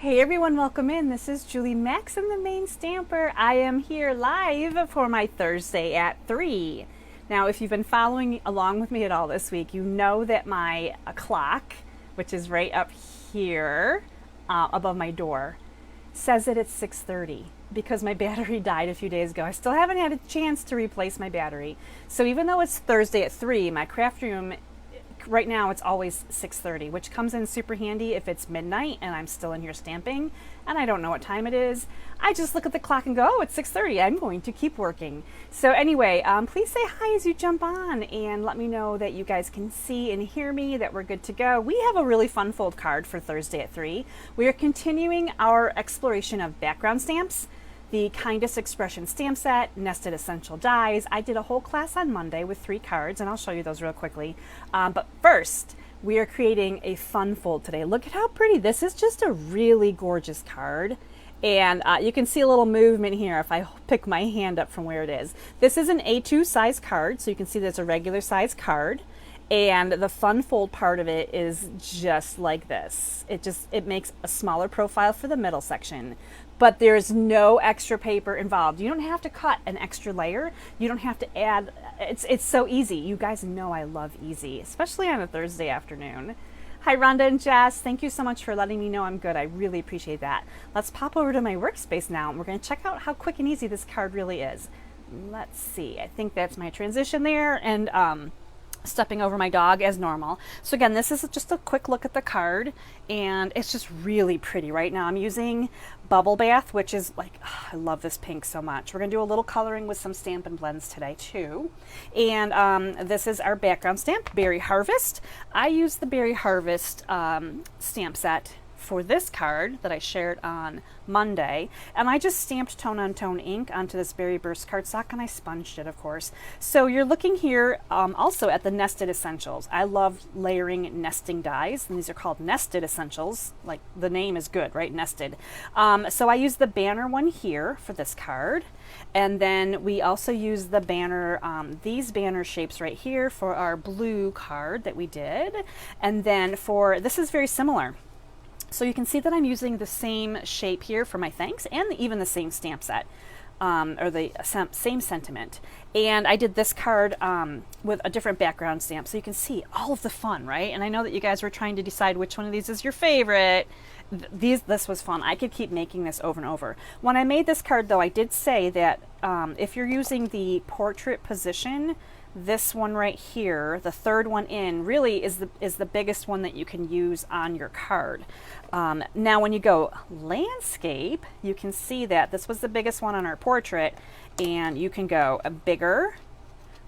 Hey everyone, welcome in. This is Julie Maxim, the main stamper. I am here live for my Thursday at 3. Now, if you've been following along with me at all this week, you know that my clock, which is right up here above my door, says that it's 6:30 because my battery died a few days ago. I still haven't had a chance to replace my battery. So even though it's Thursday at 3, my craft room right now it's always 6:30, which comes in super handy if it's midnight and I'm still in here stamping and I don't know what time it is. I just look at the clock and go, oh, it's 6:30. I'm going to keep working. So anyway, please say hi as you jump on and let me know that you guys can see and hear me, that we're good to go. We have a really fun fold card for Thursday at 3. We are continuing our exploration of background stamps, the Kindest Expression stamp set, nested essential dies. I did a whole class on Monday with 3 cards, and I'll show you those real quickly. But first, we are creating a fun fold today. Look at how pretty. This is just a really gorgeous card. And you can see a little movement here if I pick my hand up from where it is. This is an A2 size card, so you can see that's a regular size card. And the fun fold part of it is just like this. It makes a smaller profile for the middle section, but there's no extra paper involved. You don't have to cut an extra layer. You don't have to add, it's so easy. You guys know I love easy, especially on a Thursday afternoon. Hi Rhonda and Jess, thank you so much for letting me know I'm good. I really appreciate that. Let's pop over to my workspace now and we're gonna check out how quick and easy this card really is. Let's see, I think that's my transition there, and stepping over my dog as normal. So again, this is just a quick look at the card and it's just really pretty. Right now I'm using Bubble Bath, which is like, oh, I love this pink so much. We're gonna do a little coloring with some Stampin' Blends today too. And this is our background stamp, Berry Harvest. I use the Berry Harvest stamp set for this card that I shared on Monday, and I just stamped tone on tone ink onto this Berry Burst cardstock, and I sponged it, of course. So you're looking here also at the Nested Essentials. I love layering nesting dies, and these are called Nested Essentials. Like the name is good, right? Nested. So I use the banner one here for this card, and then we also use the banner, these banner shapes right here for our blue card that we did, and then for this is very similar. So you can see that I'm using the same shape here for my thanks and even the same stamp set, or the same sentiment. And I did this card with a different background stamp, so you can see all of the fun, right? And I know that you guys were trying to decide which one of these is your favorite. This was fun. I could keep making this over and over. When I made this card though, I did say that if you're using the portrait position, this one right here, the third one in, really is the biggest one that you can use on your card. Now when you go landscape, you can see that this was the biggest one on our portrait, and you can go a bigger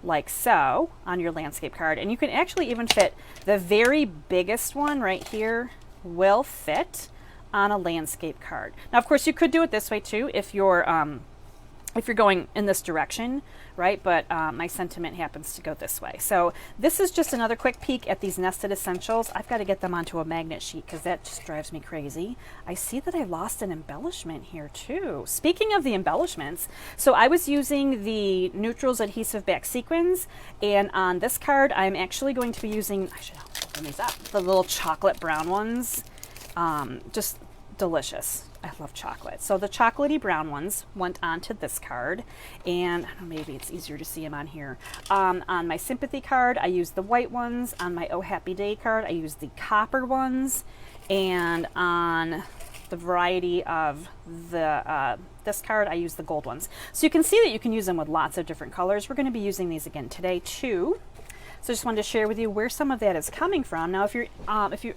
like so on your landscape card, and you can actually even fit the very biggest one right here will fit on a landscape card. Now of course you could do it this way too if you're going in this direction, right? But my sentiment happens to go this way. So this is just another quick peek at these Nested Essentials. I've got to get them onto a magnet sheet because that just drives me crazy. I see that I lost an embellishment here too. Speaking of the embellishments, so I was using the Neutrals Adhesive Back Sequins, and on this card I'm actually going to be using, I should open these up, the little chocolate brown ones. Just delicious. I love chocolate. So the chocolatey brown ones went onto this card, and I don't know, maybe it's easier to see them on here. On my sympathy card, I used the white ones. On my Oh Happy Day card, I used the copper ones, and on the variety of the this card, I used the gold ones. So you can see that you can use them with lots of different colors. We're going to be using these again today too. So just wanted to share with you where some of that is coming from. Now, if you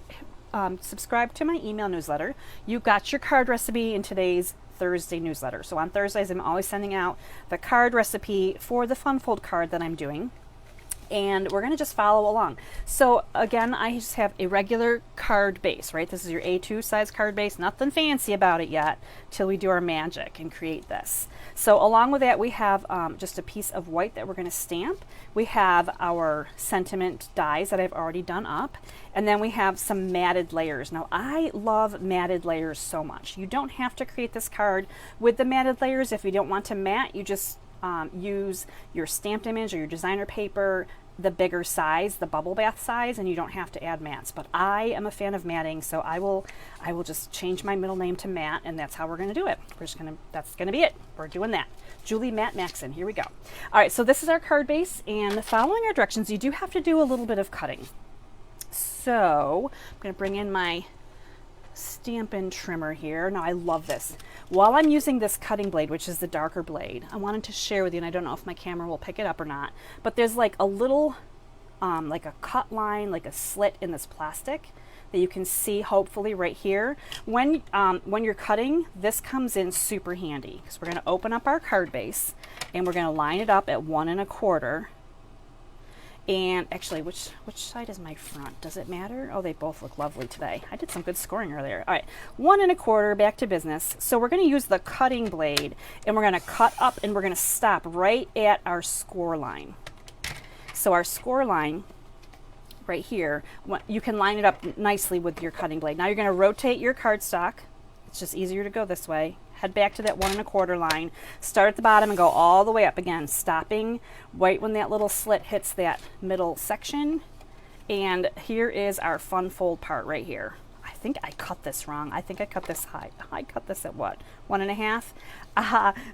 subscribe to my email newsletter, you got your card recipe in today's Thursday newsletter. So on Thursdays, I'm always sending out the card recipe for the fun fold card that I'm doing, and we're going to just follow along. So again, I just have a regular card base, right? This is your A2 size card base, nothing fancy about it yet till we do our magic and create this. So along with that, we have just a piece of white that we're going to stamp. We have our sentiment dies that I've already done up, and then we have some matted layers. Now I love matted layers so much. You don't have to create this card with the matted layers. If you don't want to mat, you just use your stamped image or your designer paper, the bigger size, the bubble bath size, and you don't have to add mats. But I am a fan of matting, so I will just change my middle name to Matt, and that's how we're going to do it. That's going to be it. We're doing that. Julie Matt Maxon. Here we go. All right, so this is our card base, and following our directions, you do have to do a little bit of cutting. So I'm going to bring in my Stampin' trimmer here. Now I love this. While I'm using this cutting blade, which is the darker blade, I wanted to share with you, and I don't know if my camera will pick it up or not, but there's like a little, like a cut line, like a slit in this plastic that you can see hopefully right here. When you're cutting, this comes in super handy because we're going to open up our card base and we're going to line it up at 1 1/4. And actually, which side is my front? Does it matter? Oh, they both look lovely today. I did some good scoring earlier. All right, 1 1/4, back to business. So we're going to use the cutting blade, and we're going to cut up, and we're going to stop right at our score line. So our score line right here, you can line it up nicely with your cutting blade. Now you're going to rotate your cardstock. It's just easier to go this way. Head back to that 1 1/4 line, start at the bottom and go all the way up again, stopping right when that little slit hits that middle section. And here is our fun fold part right here. I think I cut this wrong. I think I cut this high. I cut this at what? 1 1/2?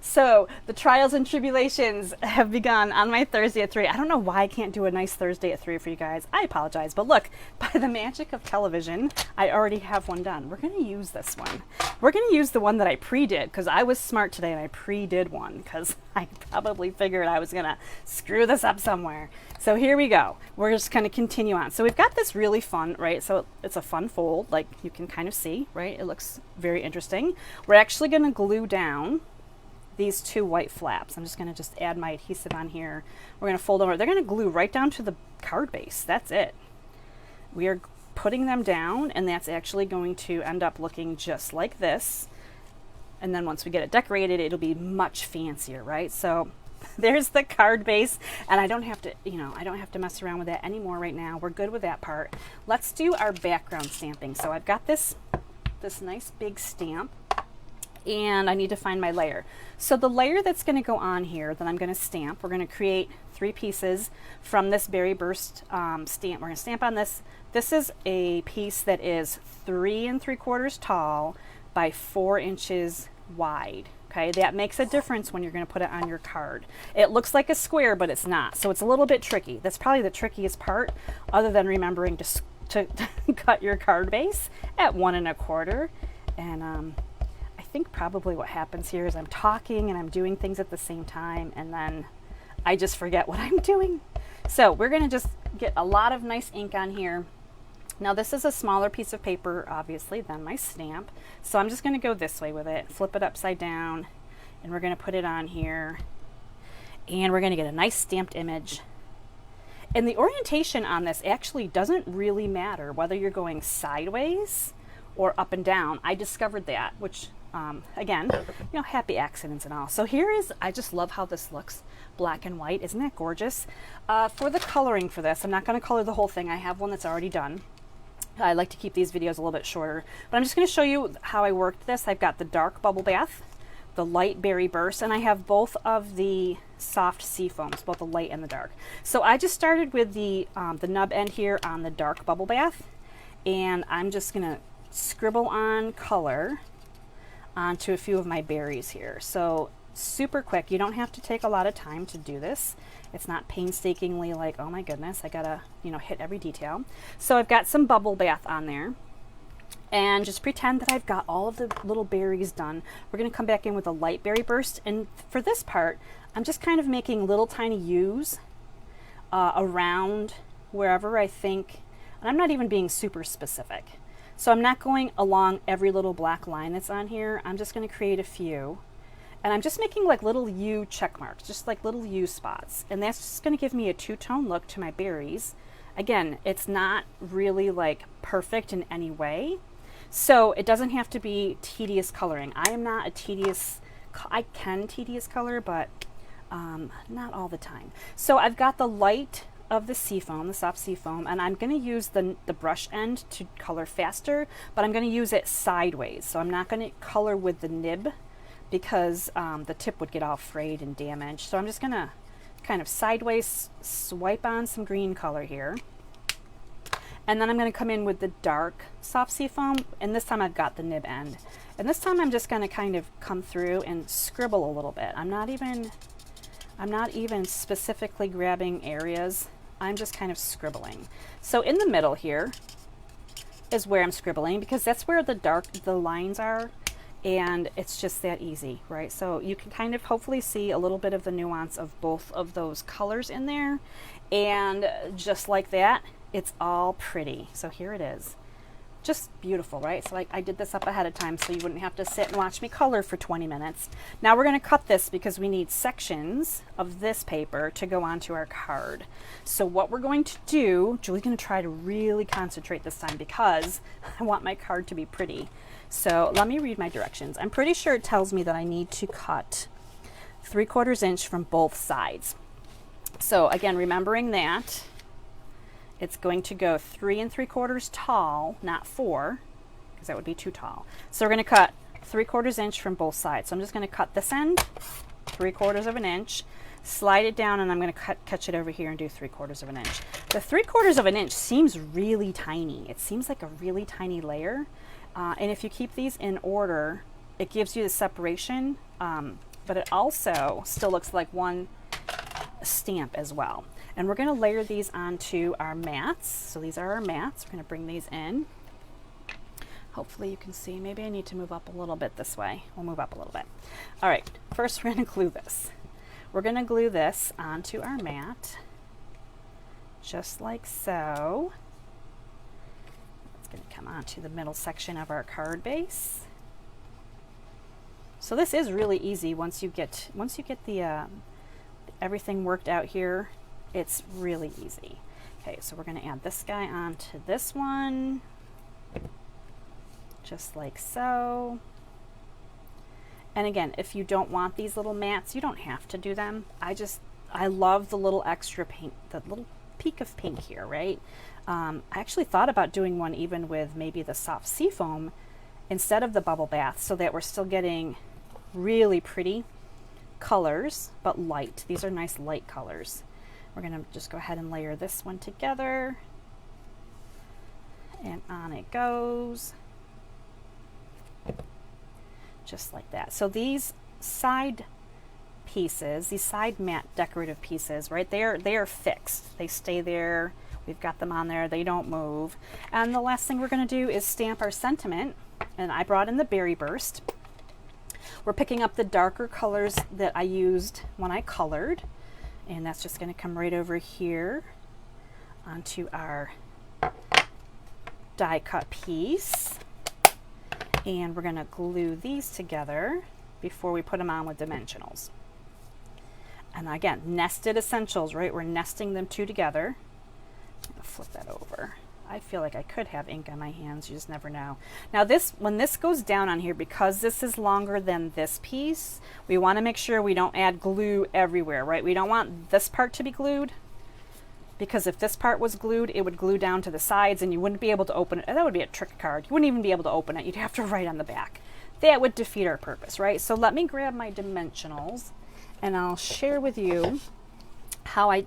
So the trials and tribulations have begun on my Thursday at 3. I don't know why I can't do a nice Thursday at 3 for you guys. I apologize. But look, by the magic of television, I already have one done. We're going to use this one. We're going to use the one that I pre-did because I was smart today and I pre-did one because I probably figured I was going to screw this up somewhere. So here we go. We're just going to continue on. So we've got this really fun, right? So it's a fun fold, like you can kind of see, right? It looks very interesting. We're actually going to glue down these 2 white flaps. I'm just going to add my adhesive on here. We're going to fold over. They're going to glue right down to the card base. That's it. We are putting them down, and that's actually going to end up looking just like this. And then once we get it decorated, it'll be much fancier, right? So there's the card base, and I don't have to, I don't have to mess around with that anymore right now. We're good with that part. Let's do our background stamping. So I've got this nice big stamp, and I need to find my layer. So the layer that's going to go on here that I'm going to stamp, we're going to create 3 pieces from this Berry Burst stamp. We're going to stamp on this. This is a piece that is 3 3/4 tall by 4 inches wide. Okay, that makes a difference when you're going to put it on your card. It looks like a square, but it's not. So it's a little bit tricky. That's probably the trickiest part, other than remembering to cut your card base at 1 1/4. And I think probably what happens here is I'm talking and I'm doing things at the same time, and then I just forget what I'm doing. So we're going to just get a lot of nice ink on here. Now this is a smaller piece of paper, obviously, than my stamp. So I'm just going to go this way with it, flip it upside down, and we're going to put it on here. And we're going to get a nice stamped image. And the orientation on this actually doesn't really matter whether you're going sideways or up and down. I discovered that, which again, happy accidents and all. So here is, I just love how this looks, black and white. Isn't that gorgeous? For the coloring for this, I'm not going to color the whole thing. I have one that's already done. I like to keep these videos a little bit shorter, but I'm just going to show you how I worked this. I've got the dark bubble bath, the light berry burst, and I have both of the soft sea foams, both the light and the dark. So I just started with the nub end here on the dark bubble bath, and I'm just going to scribble on color onto a few of my berries here. So super quick. You don't have to take a lot of time to do this. It's not painstakingly like, oh my goodness, I gotta, hit every detail. So I've got some bubble bath on there, and just pretend that I've got all of the little berries done. We're gonna come back in with a light berry burst, and for this part, I'm just kind of making little tiny U's around wherever I think, and I'm not even being super specific. So I'm not going along every little black line that's on here. I'm just gonna create a few. And I'm just making like little U check marks, just like little U spots. And that's just going to give me a two-tone look to my berries. Again, it's not really like perfect in any way. So it doesn't have to be tedious coloring. I am not a tedious, I can tedious color, but not all the time. So I've got the light of the seafoam, the soft seafoam, and I'm going to use the brush end to color faster, but I'm going to use it sideways. So I'm not going to color with the nib, because the tip would get all frayed and damaged. So I'm just gonna kind of sideways swipe on some green color here. And then I'm going to come in with the dark soft seafoam, and this time I've got the nib end. And this time I'm just going to kind of come through and scribble a little bit. I'm not even specifically grabbing areas. I'm just kind of scribbling. So in the middle here is where I'm scribbling, because that's where the lines are, and it's just that easy, right? So you can kind of hopefully see a little bit of the nuance of both of those colors in there, and just like that, it's all pretty. So here it is. Just beautiful, right? So I did this up ahead of time so you wouldn't have to sit and watch me color for 20 minutes. Now we're going to cut this because we need sections of this paper to go onto our card. So what we're going to do, Julie's going to try to really concentrate this time because I want my card to be pretty. So let me read my directions. I'm pretty sure it tells me that I need to cut 3/4 inch from both sides. So again, remembering that, it's going to go 3 3/4 tall, not 4, because that would be too tall. So we're going to cut 3/4 inch from both sides. So I'm just going to cut this end 3/4 inch, slide it down, and I'm going to catch it over here and do 3/4 inch. The 3/4 inch seems really tiny. It seems like a really tiny layer. And if you keep these in order, it gives you the separation, but it also still looks like one stamp as well. And we're going to layer these onto our mats. So these are our mats. We're going to bring these in. Hopefully you can see. Maybe I need to move up a little bit this way. We'll move up a little bit. All right, first we're going to glue this. We're going to glue this onto our mat, just like so. It's going to come onto the middle section of our card base. So this is really easy once you get the everything worked out here. It's really easy. Okay, so we're going to add this guy onto this one, just like so. And again, if you don't want these little mats, you don't have to do them. I love the little extra pink, the little peak of pink here, right? I actually thought about doing one even with maybe the soft seafoam instead of the bubble bath, so that we're still getting really pretty colors, but light. These are nice light colors. We're going to just go ahead and layer this one together, and on it goes, just like that. So these side pieces, these side mat decorative pieces, right, they are fixed. They stay there. We've got them on there. They don't move. And the last thing we're going to do is stamp our sentiment, and I brought in the Berry Burst. We're picking up the darker colors that I used when I colored, and that's just going to come right over here onto our die cut piece. And we're going to glue these together before we put them on with dimensionals. And again, nested essentials, right? We're nesting them two together. I'm going to flip that over. I feel like I could have ink on my hands. You just never know. Now when this goes down on here, because this is longer than this piece, we want to make sure we don't add glue everywhere, right? We don't want this part to be glued, because if this part was glued, it would glue down to the sides and you wouldn't be able to open it. That would be a trick card. You wouldn't even be able to open it. You'd have to write on the back. That would defeat our purpose, right? So let me grab my dimensionals and I'll share with you how I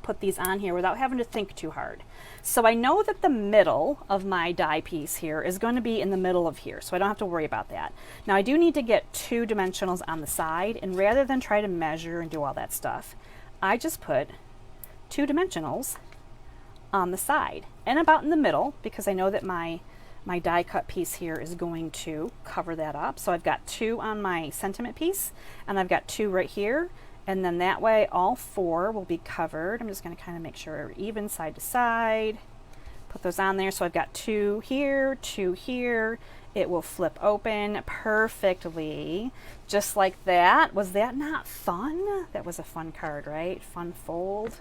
put these on here without having to think too hard. So I know that the middle of my die piece here is going to be in the middle of here, so I don't have to worry about that. Now I do need to get 2 dimensionals on the side, and rather than try to measure and do all that stuff, I just put 2 dimensionals on the side and about in the middle, because I know that my die cut piece here is going to cover that up. So I've got 2 on my sentiment piece, and I've got 2 right here. And then that way all 4 will be covered. I'm just going to kind of make sure we're even side to side. Put those on there. So I've got 2 here, 2 here. It will flip open perfectly, just like that. Was that not fun? That was a fun card, right? Fun fold.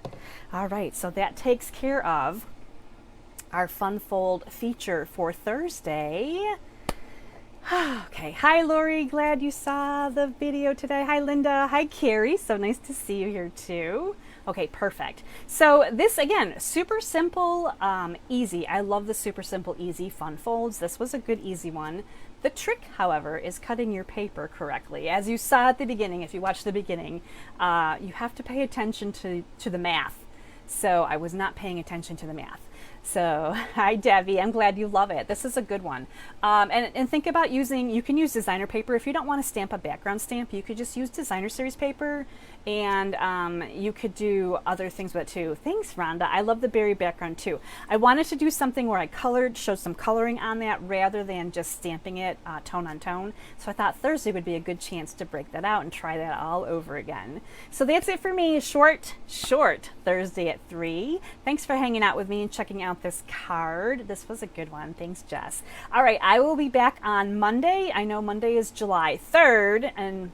All right, so that takes care of our fun fold feature for Thursday. Okay, hi Lori, glad you saw the video today. Hi Linda, hi Carrie, so nice to see you here too. Okay, perfect. So this, again, super simple, easy. I love the super simple, easy fun folds. This was a good easy one. The trick, however, is cutting your paper correctly. As you saw at the beginning, if you watched the beginning, you have to pay attention to the math. So I was not paying attention to the math. So, hi Debbie, I'm glad you love it. This is a good one. And think about using, you can use designer paper. If you don't want to stamp a background stamp, you could just use designer series paper, and you could do other things with it too. Thanks, Rhonda. I love the berry background too. I wanted to do something where I showed some coloring on that rather than just stamping it tone on tone. So I thought Thursday would be a good chance to break that out and try that all over again. So that's it for me. Short Thursday at 3. Thanks for hanging out with me and checking out this card. This was a good one. Thanks, Jess. All right, I will be back on Monday. I know Monday is July 3rd, and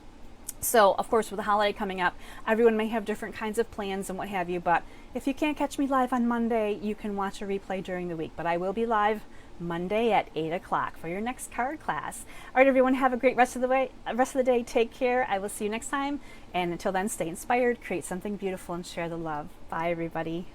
so of course with the holiday coming up, everyone may have different kinds of plans and what have you, but if you can't catch me live on Monday, you can watch a replay during the week. But I will be live Monday at 8 o'clock for your next card class. All right, everyone, have a great rest of the day. Take care. I will see you next time. And until then, stay inspired, create something beautiful, and share the love. Bye, everybody.